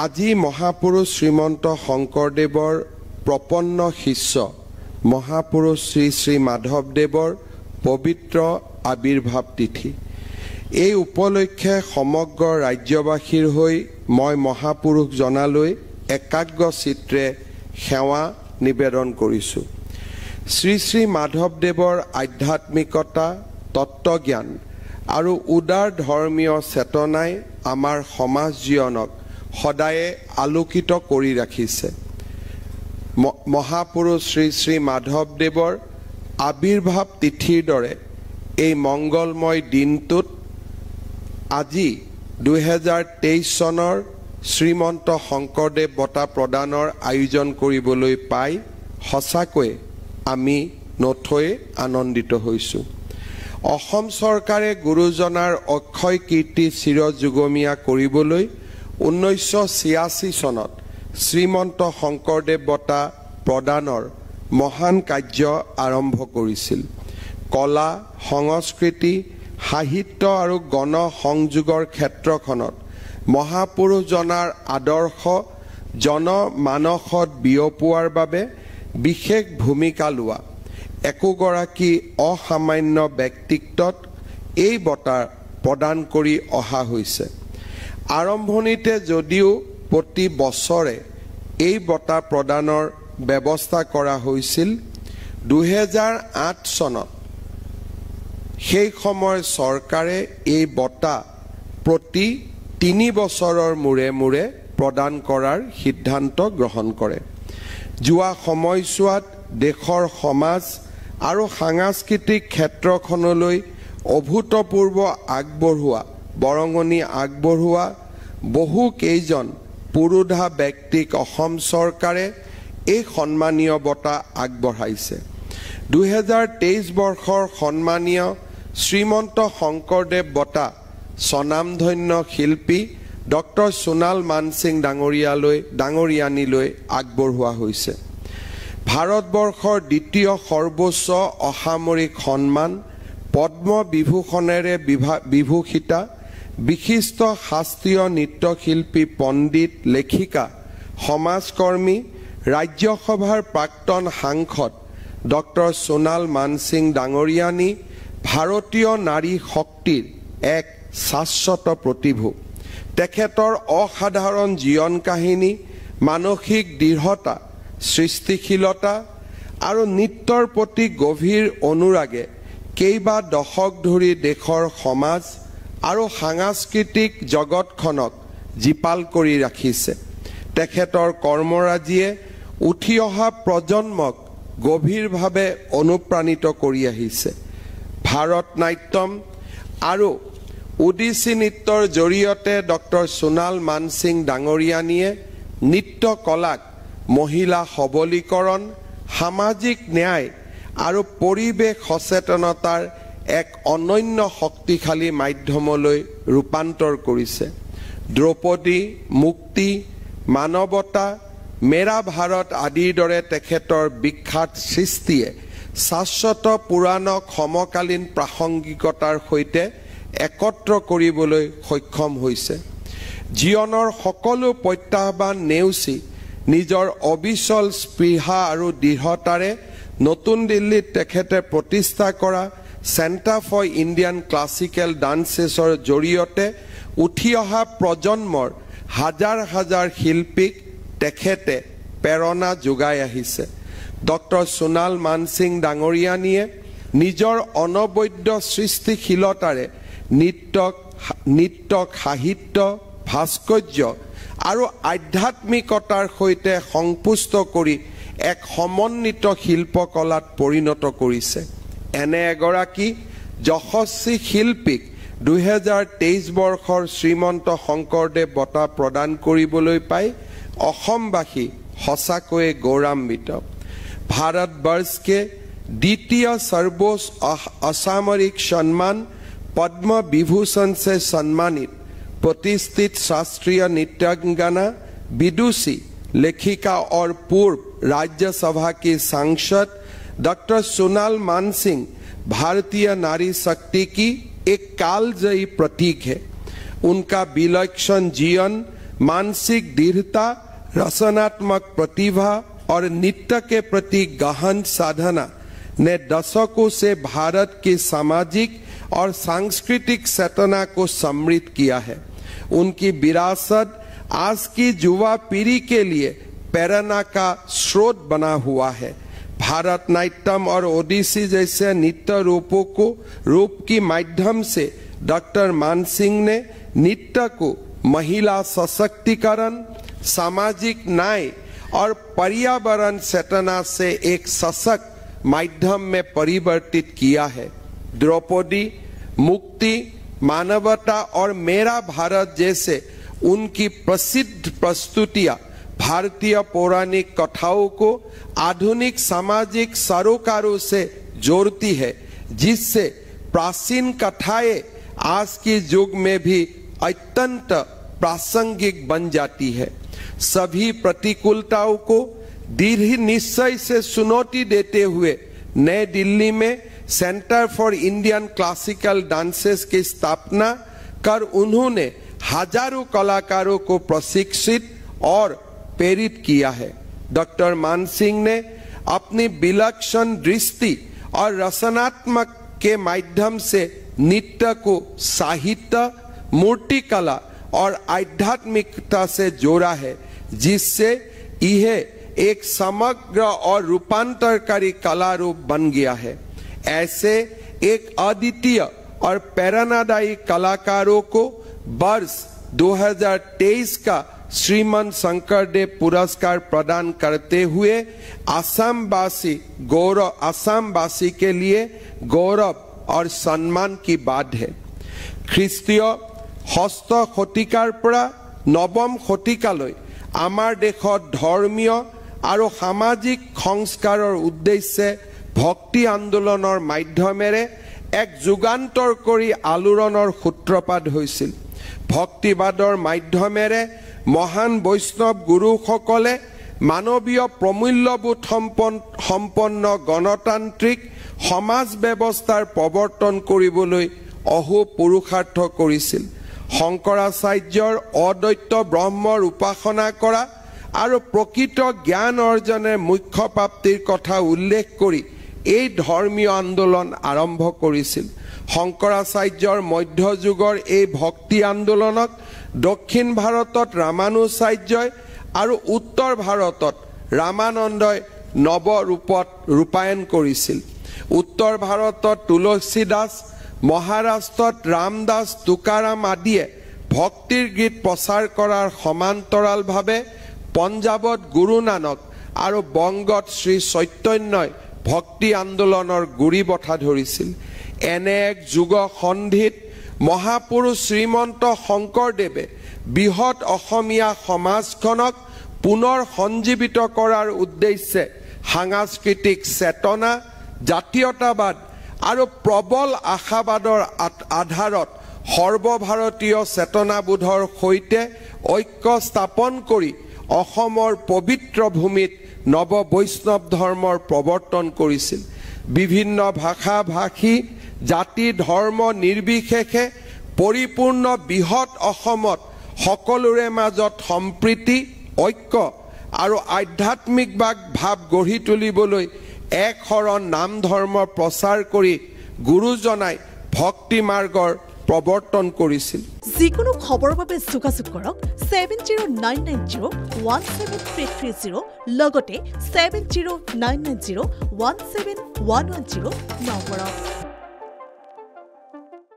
আজি মহাপুৰুষ শ্ৰীমন্ত শংকৰদেৱৰ প্ৰপন্ন শিষ্য মহাপুৰুষ শ্ৰী শ্ৰী মাধৱদেৱৰ পবিত্ৰ আবিৰ্ভাৱ তিথি। এই উপলক্ষে সমগ্ৰ ৰাজ্যবাসীৰ হৈ মই মহাপুৰুষ জনালৈ একাগ্ৰ চিত্ৰে সেৱা নিবেদন কৰিছোঁ। শ্ৰী শ্ৰী মাধৱদেৱৰ আধ্যাত্মিকতা, তত্ত্বজ্ঞান আৰু উদাৰ ধৰ্মীয় চেতনাই আমাৰ সমাজ জীৱনক সদায়ে আলোকিত কৰি ৰাখিছে। মহাপুৰুষ শ্ৰী শ্ৰী মাধৱদেৱৰ আবিৰ্ভাৱ তিথিৰ দৰে এই মংগলময় দিনটোত আজি 2023 চনৰ শ্ৰীমন্ত শংকৰদেৱ বঁটা প্ৰদানৰ আয়োজন কৰিবলৈ পাই সঁচাকৈ আমি নথৈ আনন্দিত হৈছোঁ। অসম চৰকাৰে গুৰুজনাৰ অক্ষয় কীৰ্তি চিৰযুগমীয়া কৰিবলৈ 1986 চনত শ্ৰীমন্ত শংকৰদেৱ বঁটা প্ৰদানৰ মহান কাৰ্য আৰম্ভ কৰিছিল। কলা, সংস্কৃতি, সাহিত্য আৰু গণ সংযোগৰ ক্ষেত্ৰখনত মহাপুৰুষজনাৰ আদৰ্শ জনমানসত বিয়পোৱাৰ বাবে বিশেষ ভূমিকা লোৱা একোগৰাকী অসামান্য ব্যক্তিত্বত এই বঁটা প্ৰদান কৰি অহা হৈছে। আৰম্ভণিতে যদিও প্ৰতি বছৰে এই বঁটা প্ৰদানৰ ব্যৱস্থা কৰা হৈছিল, 2008 চনত সেই সময়ৰ চৰকাৰে এই বঁটা প্ৰতি 3 বছৰৰ মূৰে মূৰে প্ৰদান কৰাৰ সিদ্ধান্ত গ্ৰহণ কৰে। যোৱা সময়ছোৱাত দেশৰ সমাজ আৰু সাংস্কৃতিক ক্ষেত্ৰখনলৈ অভূতপূৰ্ব বৰঙণি আগবঢ়োৱা বহু কেইজন পুৰোধা ব্যক্তিক অসম চৰকাৰে এই সন্মানীয় বঁটা আগবঢ়াইছে। 2023 বৰ্ষৰ সন্মানীয় শ্ৰীমন্ত শংকৰদেৱ বঁটা স্বনামধন্য শিল্পী ডক্টৰ সোণাল মানসিং ডাঙৰীয়ানীলৈ আগবঢ়োৱা হৈছে। ভাৰতবৰ্ষৰ দ্বিতীয় সৰ্বোচ্চ অসামৰিক সন্মান পদ্মবিভূষণেৰে বিভূষিতা বিশিষ্ট শাস্ত্ৰীয় নৃত্যশিল্পী, পণ্ডিত, লেখিকা, সমাজকৰ্মী, ৰাজ্যসভাৰ প্ৰাক্তন সাংসদ ডক্টৰ সোণাল মানসিং ডাঙৰীয়ানী ভাৰতীয় নাৰী শক্তিৰ এক শাশ্বত প্ৰতিভূ। তেখেতৰ অসাধাৰণ জীৱন কাহিনী, মানসিক দৃঢ়তা, সৃষ্টিশীলতা আৰু নৃত্যৰ প্ৰতি গভীৰ অনুৰাগে কেইবা দশক ধৰি দেশৰ সমাজ আৰু সাংস্কৃতিক জগতখনক জীপাল কৰি ৰাখিছে। তেখেতৰ কৰ্মৰাজিয়ে উঠি অহা প্ৰজন্মক গভীৰভাৱে অনুপ্ৰাণিত কৰি আহিছে। ভাৰত নাট্যম আৰু ওডিচী নৃত্যৰ জৰিয়তে ডক্টৰ সোণাল মানসিং ডাঙৰীয়ানীয়ে নৃত্য কলাক মহিলা সবলীকৰণ, সামাজিক ন্যায় আৰু পৰিৱেশ সচেতনতাৰ এক অনন্য শক্তিশালী মাধ্যমলৈ ৰূপান্তৰ কৰিছে। দ্ৰৌপদী, মুক্তি, মানৱতা, মেৰা ভাৰত আদিৰ দৰে তেখেতৰ বিখ্যাত সৃষ্টিয়ে শাশ্বত পুৰাণক সমকালীন প্ৰাসংগিকতাৰ সৈতে একত্ৰ কৰিবলৈ সক্ষম হৈছে। জীৱনৰ সকলো প্ৰত্যাহ্বান নেওচি নিজৰ অবিচল স্পৃহা আৰু দৃঢ়তাৰে নতুন দিল্লীত তেখেতে প্ৰতিষ্ঠা কৰা চেণ্টাৰ ফৰ ইণ্ডিয়ান ক্লাছিকেল ডান্সেছৰ জৰিয়তে উঠি অহা প্ৰজন্মৰ হাজাৰ হাজাৰ শিল্পীক তেখেতে প্ৰেৰণা যোগাই আহিছে। ডক্টৰ সোণাল মানসিং ডাঙৰীয়ানীয়ে নিজৰ অনবদ্য সৃষ্টিশীলতাৰে নৃত্যক সাহিত্য, ভাস্কৰ্য আৰু আধ্যাত্মিকতাৰ সৈতে সংপুষ্ট কৰি এক সমন্বিত শিল্পকলাত পৰিণত কৰিছে। এনে এগৰাকী যশস্বী শিল্পীক 2023 বৰ্ষৰ শ্ৰীমন্ত শংকৰদেৱ বঁটা প্ৰদান কৰিবলৈ পাই অসমবাসী সঁচাকৈয়ে গৌৰৱান্বিত। भारतवर्ष के द्वितीय सर्वोच्च असामरिक सम्मान पद्म विभूषण से सम्मानित प्रतिष्ठित शास्त्रीय नृत्यांगना, विदुषी, लेखिका और पूर्व राज्यसभा की सांसद डॉक्टर सोनाल मानसिंह भारतीय नारी शक्ति की एक कालजयी प्रतीक है। उनका विलक्षण जीवन, मानसिक दृढ़ता, रचनात्मक प्रतिभा और नृत्य के प्रति गहन साधना ने दशकों से भारत की सामाजिक और सांस्कृतिक चेतना को समृद्ध किया है। उनकी विरासत आज की युवा पीढ़ी के लिए प्रेरणा का स्रोत बना हुआ है। भारतनाट्यम और ओडिसी जैसे नृत्य रूप की माध्यम से डॉक्टर मानसिंह ने नृत्य को महिला सशक्तिकरण, सामाजिक न्याय और पर्यावरण चेतना से एक सशक्त माध्यम में परिवर्तित किया है। द्रौपदी, मुक्ति, मानवता और मेरा भारत जैसे उनकी प्रसिद्ध प्रस्तुतियां भारतीय पौराणिक कथाओं को आधुनिक सामाजिक सरोकारों से जोड़ती है, जिससे प्राचीन कथाएं आज के युग में भी अत्यंत प्रासंगिक बन जाती है। सभी प्रतिकूलताओं को दृढ़ निश्चय से चुनौती देते हुए नई दिल्ली में centre for Indian classical dances की स्थापना कर उन्होंने हजारों कलाकारों को प्रशिक्षित और प्रेरित किया है। डॉक्टर मानसिंह ने अपनी विलक्षण दृष्टि और रचनात्मक के माध्यम से नृत्य को साहित्य, मूर्तिकला और आध्यात्मिकता से जोड़ा है, जिससे यह एक समग्र और रूपांतरकारी कला रूप बन गया है। ऐसे एक अद्वितीय और प्रेरणादायी कलाकारों को वर्ष 2023 का श्रीमन शंकरदेव पुरस्कार प्रदान करते हुए आसामवासी के लिए गौरव और सम्मान की बात है। ख्रीष्टीय ষষ্ঠ শতিকাৰ পৰা নৱম শতিকালৈ আমাৰ দেশত ধৰ্মীয় আৰু সামাজিক সংস্কাৰৰ উদ্দেশ্যে ভক্তি আন্দোলনৰ মাধ্যমেৰে এক যুগান্তৰকাৰী আলোড়নৰ সূত্ৰপাত হৈছিল। ভক্তিবাদৰ মাধ্যমেৰে মহান বৈষ্ণৱ গুৰুসকলে মানৱীয় প্ৰমূল্যবোধ সম্পন্ন গণতান্ত্ৰিক সমাজ ব্যৱস্থাৰ প্ৰৱৰ্তন কৰিবলৈ অহো পুৰুষাৰ্থ কৰিছিল। শংকৰাচাৰ্যৰ অদ্বৈত ব্ৰহ্মৰ উপাসনা কৰা আৰু প্ৰকৃত জ্ঞান অৰ্জনে মুখ্য প্ৰাপ্তিৰ কথা উল্লেখ কৰি এই ধৰ্মীয় আন্দোলন আৰম্ভ কৰিছিল। শংকৰাচাৰ্যৰ মধ্যযুগৰ এই ভক্তি আন্দোলনক দক্ষিণ ভাৰতত ৰামানুজাচাৰ্যই আৰু উত্তৰ ভাৰতত ৰামানন্দই নৱ ৰূপত ৰূপায়ণ কৰিছিল। উত্তৰ ভাৰতত তুলসী দাস, মহাৰাষ্ট্ৰত ৰামদাস তুকাৰাম আদিয়ে ভক্তিৰ গীত প্ৰচাৰ কৰাৰ সমান্তৰালভাৱে পঞ্জাৱত গুৰু নানক আৰু বংগত শ্ৰী চৈতন্যই ভক্তি আন্দোলনৰ গুৰি বঠা ধৰিছিল। এনে এক যুগ সন্ধিত মহাপুৰুষ শ্ৰীমন্ত শংকৰদেৱে বৃহৎ অসমীয়া সমাজখনক পুনৰ সঞ্জীৱিত কৰাৰ উদ্দেশ্যে সাংস্কৃতিক চেতনা, জাতীয়তাবাদ আৰু প্ৰবল আশাবাদৰ আধাৰত সৰ্বভাৰতীয় চেতনাবোধৰ সৈতে ঐক্য স্থাপন কৰি অসমৰ পবিত্ৰ ভূমিত নৱ বৈষ্ণৱ ধৰ্মৰ প্ৰৱৰ্তন কৰিছিল। বিভিন্ন ভাষা ভাষী, জাতি ধৰ্ম নিৰ্বিশেষে পৰিপূৰ্ণ বৃহৎ অসমত সকলোৰে মাজত সম্প্ৰীতি, ঐক্য আৰু আধ্যাত্মিক ভাৱ গঢ়ি তুলিবলৈ এক শৰণ নাম ধৰ্ম প্ৰচাৰ কৰি গুৰুজনাই ভক্তি মাৰ্গৰ প্ৰৱৰ্তন কৰিছিল। যিকোনো খবৰৰ বাবে যোগাযোগ কৰক 7099017330 লগতে 7099017110 নম্বৰত।